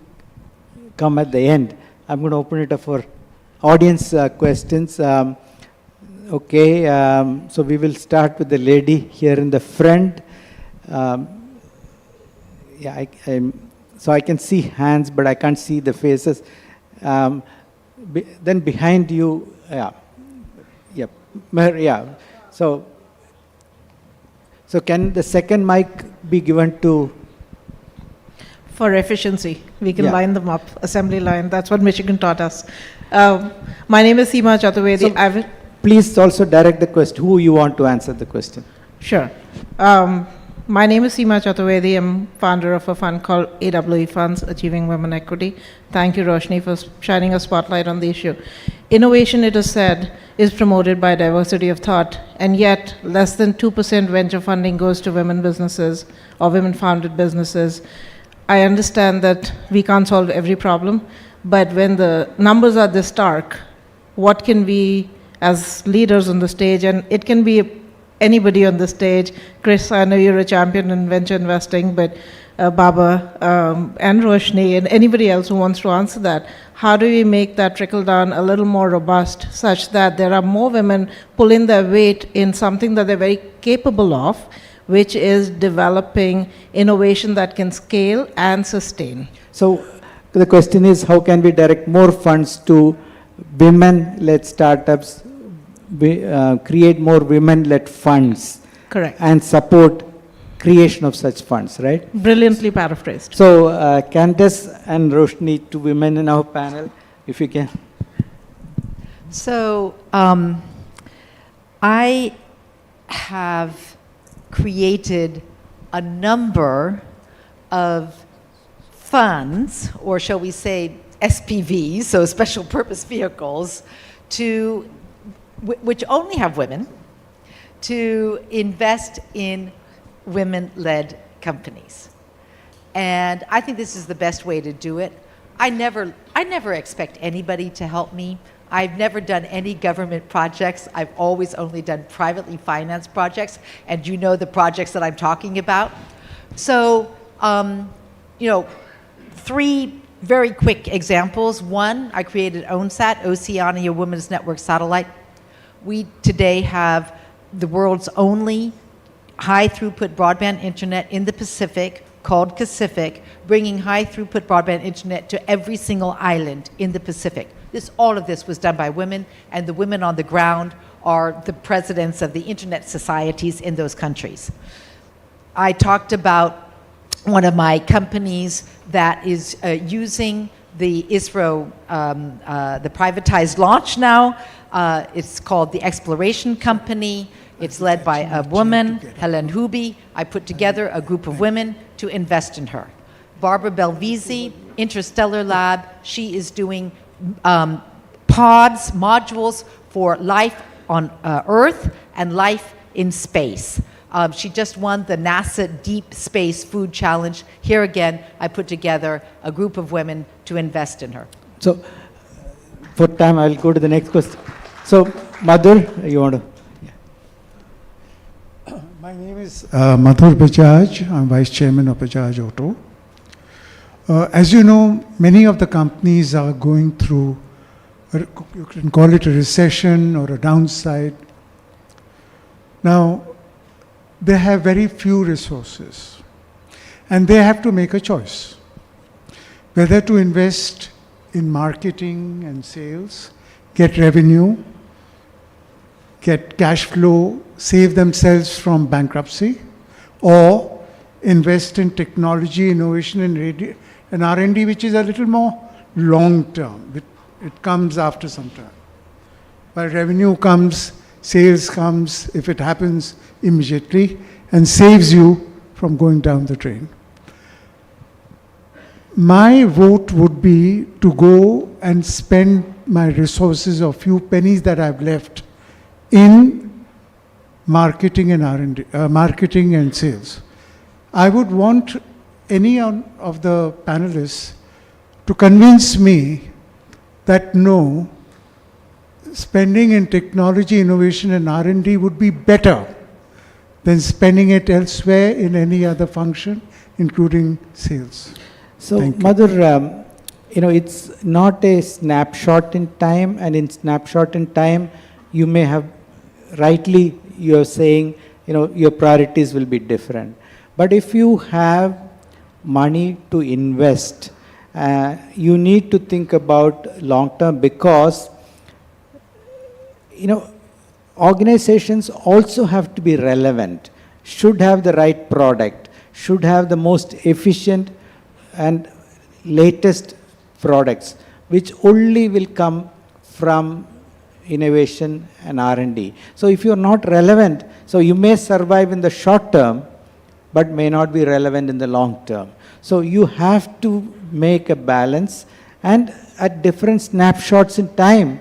come at the end. I'm going to open it up for audience questions. Okay, so we will start with the lady here in the front. Yeah, so I can see hands, but I can't see the faces. Then behind you, yeah. So can the second mic be given to? For efficiency, we can line them up, assembly line. That's what Michigan taught us. My name is Seema Chaturvedi. So please also direct the question, who you want to answer the question. Sure. My name is Seema Chaturvedi. I'm founder of a fund called AWE Funds, Achieving Women Equity. Thank you, Roshni, for shining a spotlight on the issue. Innovation, it is said, is promoted by diversity of thought, and yet less than 2% venture funding goes to women businesses or women-founded businesses. I understand that we can't solve every problem, but when the numbers are this stark, what can we, as leaders on the stage, and it can be anybody on the stage, Chris, I know you're a champion in venture investing, but Baba and Roshni and anybody else who wants to answer that, how do we make that trickle down a little more robust such that there are more women pulling their weight in something that they're very capable of, which is developing innovation that can scale and sustain? So the question is, how can we direct more funds to women-led startups, create more women-led funds? Correct. And support creation of such funds, right? Brilliantly paraphrased. So Candace and Roshni, two women in our panel, if you can. So I have created a number of funds, or shall we say SPVs, so special purpose vehicles, which only have women, to invest in women-led companies. And I think this is the best way to do it. I never expect anybody to help me. I've never done any government projects. I've always only done privately financed projects, and you know the projects that I'm talking about. So, three very quick examples. One, I created ONSAT, Oceania Women's Network Satellite. We today have the world's only high-throughput broadband internet in the Pacific, called Pacific, bringing high-throughput broadband internet to every single island in the Pacific. All of this was done by women, and the women on the ground are the presidents of the internet societies in those countries. I talked about one of my companies that is using the ISRO, the privatized launch now. It's called the Exploration Company. It's led by a woman, Helen Huby. I put together a group of women to invest in her. Barbara Belvisi, Interstellar Lab, she is doing pods, modules for life on Earth and life in space. She just won the NASA Deep Space Food Challenge. Here again, I put together a group of women to invest in her. So, for time, I'll go to the next question. So, Madhur, you want to? My name is Madhur Bajaj. I'm Vice Chairman of Bajaj Auto. As you know, many of the companies are going through, you can call it a recession or a downside. Now, they have very few resources, and they have to make a choice whether to invest in marketing and sales, get revenue, get cash flow, save themselves from bankruptcy, or invest in technology, innovation, and R&D, which is a little more long-term. It comes after some time. But revenue comes, sales comes, if it happens immediately, and saves you from going down the drain. my vote would be to go and spend my resources or few pennies that I've left in marketing and R&D, marketing and sales. I would want any of the panelists to convince me that no, spending in technology, innovation and R&D would be better than spending it elsewhere in any other function, including sales. So, Thank you. Madhur, it's not a snapshot in time, and in snapshot in time, you may have, rightly, you're saying, your priorities will be different. But if you have money to invest, you need to think about long term, because, organizations also have to be relevant, should have the right product, should have the most efficient and latest products, which only will come from innovation and R&D. So if you're not relevant, so you may survive in the short term, but may not be relevant in the long term. So you have to make a balance, and at different snapshots in time,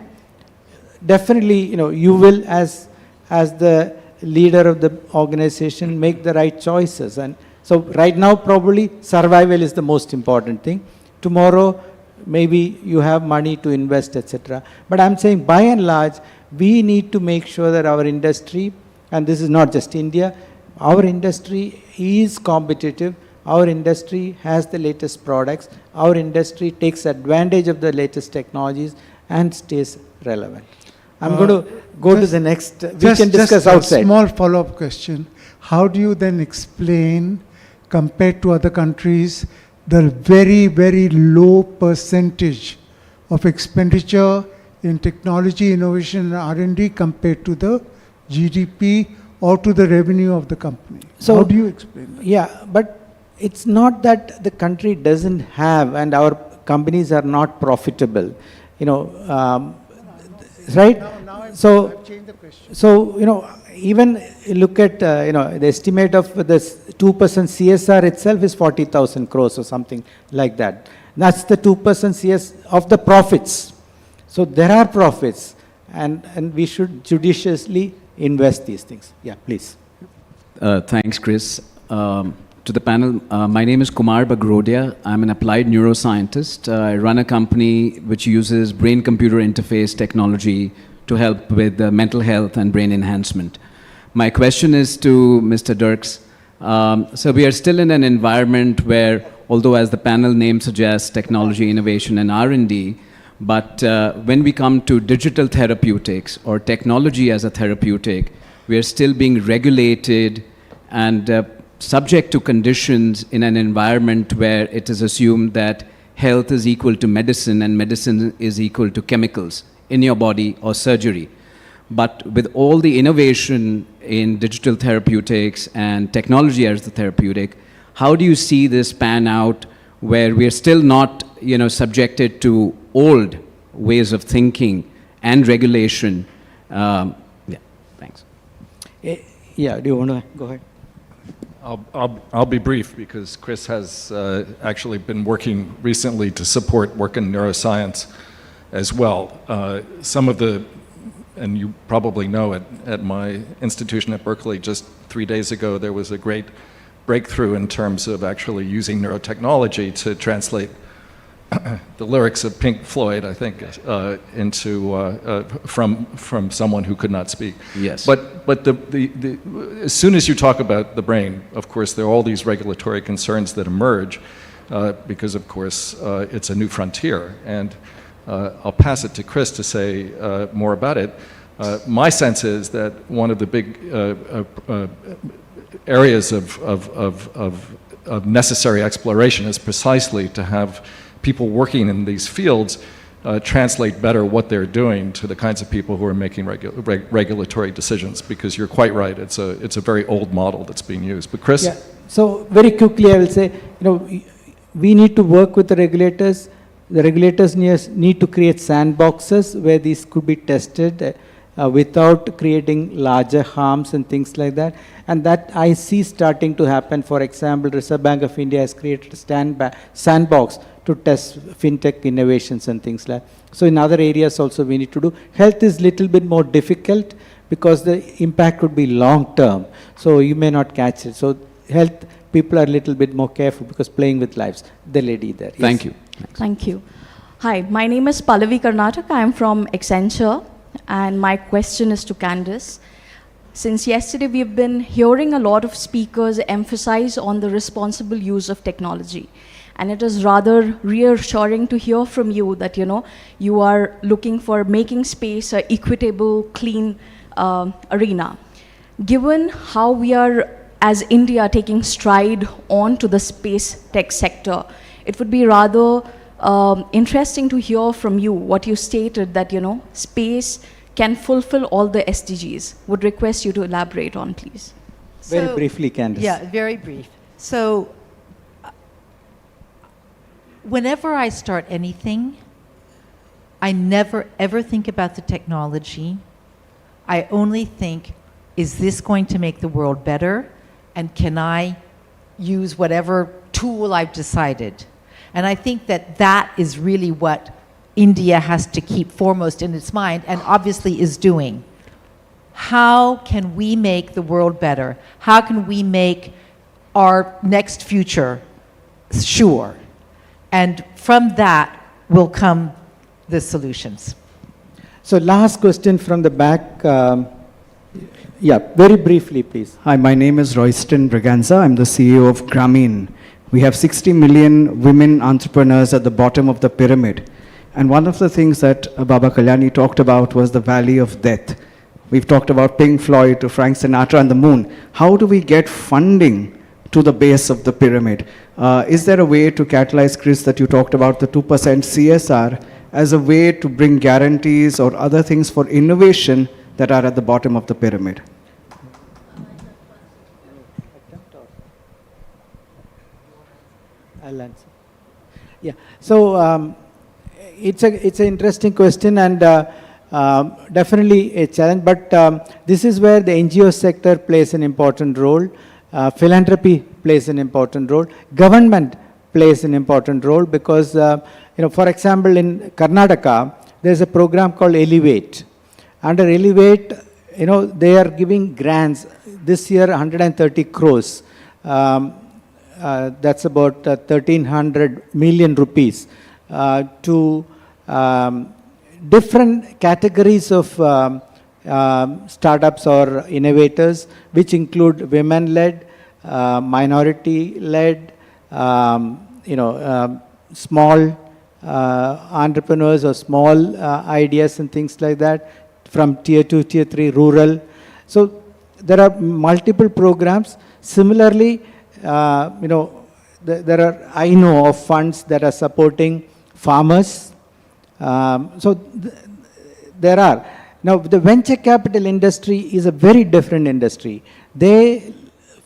definitely, you will, as the leader of the organization, make the right choices. And so right now, probably survival is the most important thing. Tomorrow, maybe you have money to invest, etc. But I'm saying, by and large, we need to make sure that our industry, and this is not just India, our industry is competitive, our industry has the latest products, our industry takes advantage of the latest technologies and stays relevant. I'm going to go to the next, we can discuss outside. A small follow-up question. How do you then explain, compared to other countries, the very, very low percentage of expenditure in technology, innovation and R&D compared to the GDP or to the revenue of the company? So, how do you explain that? Yeah, but it's not that the country doesn't have and our companies are not profitable, right? Now so, I've changed the question. So, even look at, the estimate of this 2% CSR itself is 40,000 crores or something like that. That's the 2% CS of the profits. So there are profits, and we should judiciously invest these things. Yeah, please. Thanks, Chris. To the panel, my name is Kumar Bagrodia. I'm an applied neuroscientist. I run a company which uses brain-computer interface technology to help with mental health and brain enhancement. My question is to Mr. Dirks. So we are still in an environment where, although as the panel name suggests, technology, innovation, and R&D, but when we come to digital therapeutics or technology as a therapeutic, we are still being regulated and subject to conditions in an environment where it is assumed that health is equal to medicine and medicine is equal to chemicals in your body or surgery. But with all the innovation in digital therapeutics and technology as the therapeutic, how do you see this pan out where we are still not, subjected to old ways of thinking and regulation? Yeah, thanks. Yeah, do you want to go ahead? I'll be brief because Chris has actually been working recently to support work in neuroscience as well. Some of the, and you probably know at my institution at Berkeley, just 3 days ago, there was a great breakthrough in terms of actually using neurotechnology to translate the lyrics of Pink Floyd, I think, into from someone who could not speak. Yes. But as soon as you talk about the brain, of course, there are all these regulatory concerns that emerge because, of course, it's a new frontier. And I'll pass it to Chris to say more about it. My sense is that one of the big areas of necessary exploration is precisely to have people working in these fields translate better what they're doing to the kinds of people who are making regulatory decisions, because you're quite right, it's a very old model that's being used. But Chris? Yeah. So very quickly I will say, we need to work with the regulators. The regulators need to create sandboxes where these could be tested. without creating larger harms and things like that. And that I see starting to happen. For example, Reserve Bank of India has created a sandbox to test fintech innovations and things like that. So in other areas also we need to do. Health is little bit more difficult because the impact could be long term. So you may not catch it. So health, people are a little bit more careful because playing with lives. The lady there. Yes. Thank you. Thank you. Hi, my name is Pallavi Karnataka. I'm from Accenture, and my question is to Candice. Since yesterday, we've been hearing a lot of speakers emphasize on the responsible use of technology. And it is rather reassuring to hear from you that, you are looking for making space an equitable, clean arena. Given how we are, as India, taking stride onto the space tech sector, it would be rather interesting to hear from you what you stated that, space can fulfill all the SDGs. Would request you to elaborate on, please. Very briefly, Candice. Yeah, very brief. So, whenever I start anything, I never ever think about the technology. I only think, is this going to make the world better? And can I use whatever tool I've decided? And I think that that is really what India has to keep foremost in its mind, and obviously is doing. How can we make the world better? How can we make our next future sure? And from that will come the solutions. So last question from the back. Yeah, very briefly, please. Hi, my name is Royston Braganza. I'm the CEO of Grameen. We have 60 million women entrepreneurs at the bottom of the pyramid. And one of the things that Baba Kalyani talked about was the valley of death. We've talked about Pink Floyd to Frank Sinatra and the moon. How do we get funding to the base of the pyramid? Is there a way to catalyze, Chris, that you talked about the 2% CSR as a way to bring guarantees or other things for innovation that are at the bottom of the pyramid? I'll answer. Yeah. So it's an interesting question and definitely a challenge. But this is where the NGO sector plays an important role. Philanthropy plays an important role. Government plays an important role because, for example, in Karnataka, there's a program called Elevate. Under Elevate, they are giving grants. This year, 130 crores. That's about 1,300 million rupees to different categories of startups or innovators, which include women-led, minority-led, small entrepreneurs or small ideas and things like that, from tier 2, tier 3, rural. So there are multiple programs. Similarly, there are, I know of funds that are supporting farmers. There are. Now, the venture capital industry is a very different industry. They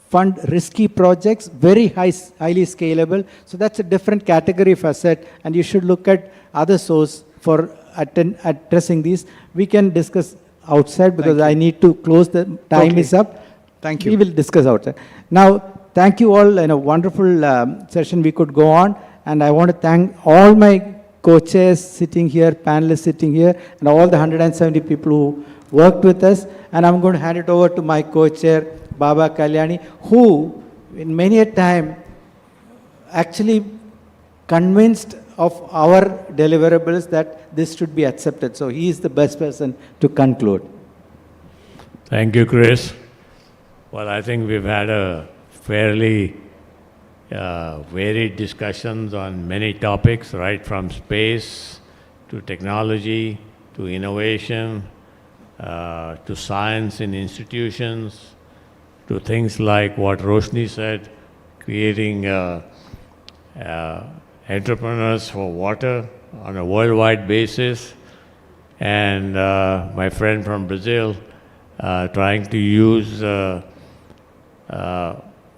fund risky projects, very highly scalable. So that's a different category of asset, and you should look at other source for addressing these. We can discuss outside because I need to close. The time is up. Thank you. We will discuss outside. Now, thank you all. In a wonderful session, we could go on, and I want to thank all my co-chairs sitting here, panelists sitting here, and all the 170 people who worked with us. And I'm going to hand it over to my co-chair, Baba Kalyani, who, in many a time, actually convinced of our deliverables that this should be accepted. So he is the best person to conclude. Thank you, Chris. Well, I think we've had a fairly varied discussions on many topics, right from space to technology to innovation to science in institutions to things like what Roshni said, creating entrepreneurs for water on a worldwide basis, and my friend from Brazil trying to use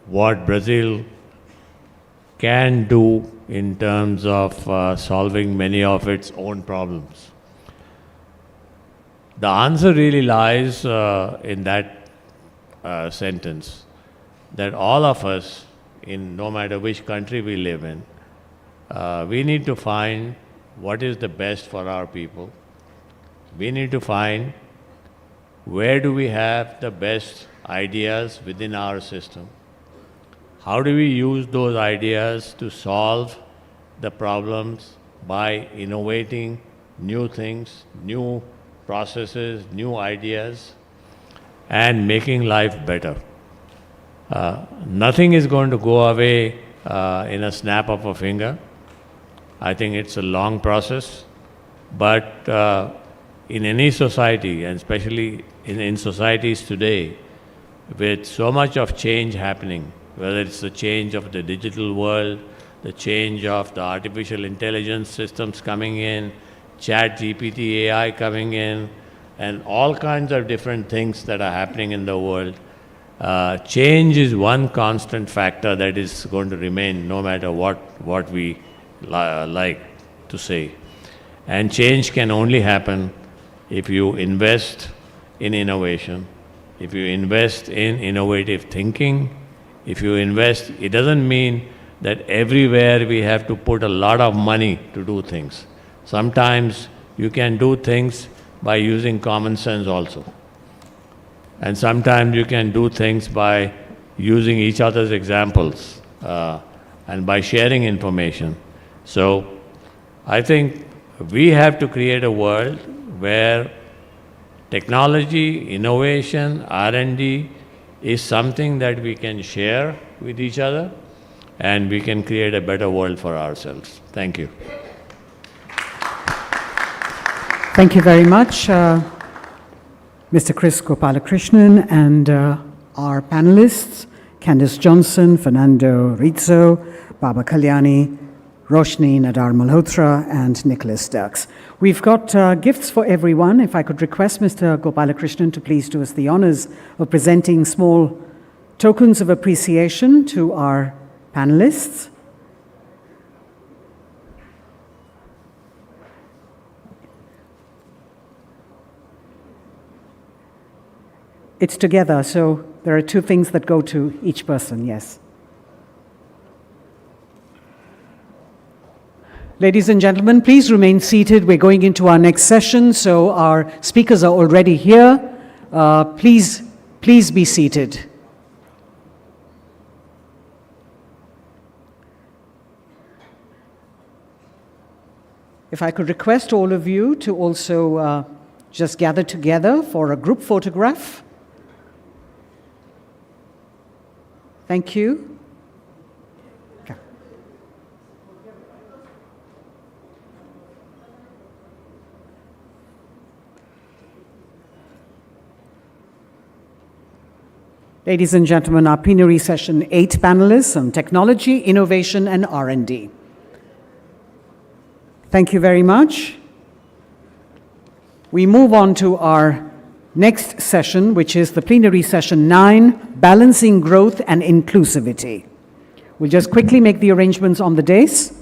what Brazil can do in terms of solving many of its own problems. The answer really lies in that sentence, that all of us, no matter which country we live in, we need to find what is the best for our people. We need to find where do we have the best ideas within our system. How do we use those ideas to solve the problems by innovating new things, new processes, new ideas, and making life better. Nothing is going to go away in a snap of a finger. I think it's a long process, but in any society, and especially in societies today, with so much of change happening, whether it's the change of the digital world, the change of the artificial intelligence systems coming in, Chat GPT, AI coming in, and all kinds of different things that are happening in the world, change is one constant factor that is going to remain no matter what we like to say. And change can only happen if you invest in innovation, if you invest in innovative thinking, if you invest, it doesn't mean that everywhere we have to put a lot of money to do things. Sometimes you can do things by using common sense also. And sometimes you can do things by using each other's examples and by sharing information. So I think we have to create a world where technology, innovation, R&D is something that we can share with each other, and we can create a better world for ourselves. Thank you. Thank you very much, Mr. Chris Gopalakrishnan, and our panelists, Candice Johnson, Fernando Rizzo, Baba Kalyani, Roshni Nadar Malhotra, and Nicholas Dirks. We've got gifts for everyone. If I could request Mr. Gopalakrishnan to please do us the honors of presenting small tokens of appreciation to our panelists. It's together, so there are two things that go to each person, yes. Ladies and gentlemen, please remain seated. We're going into our next session, so our speakers are already here. Please be seated. If I could request all of you to also just gather together for a group photograph. Thank you. Ladies and gentlemen, our plenary session 8 panelists on technology, innovation, and R&D. Thank you very much. We move on to our next session, which is the plenary session 9, Balancing Growth and Inclusivity. We'll just quickly make the arrangements on the dais.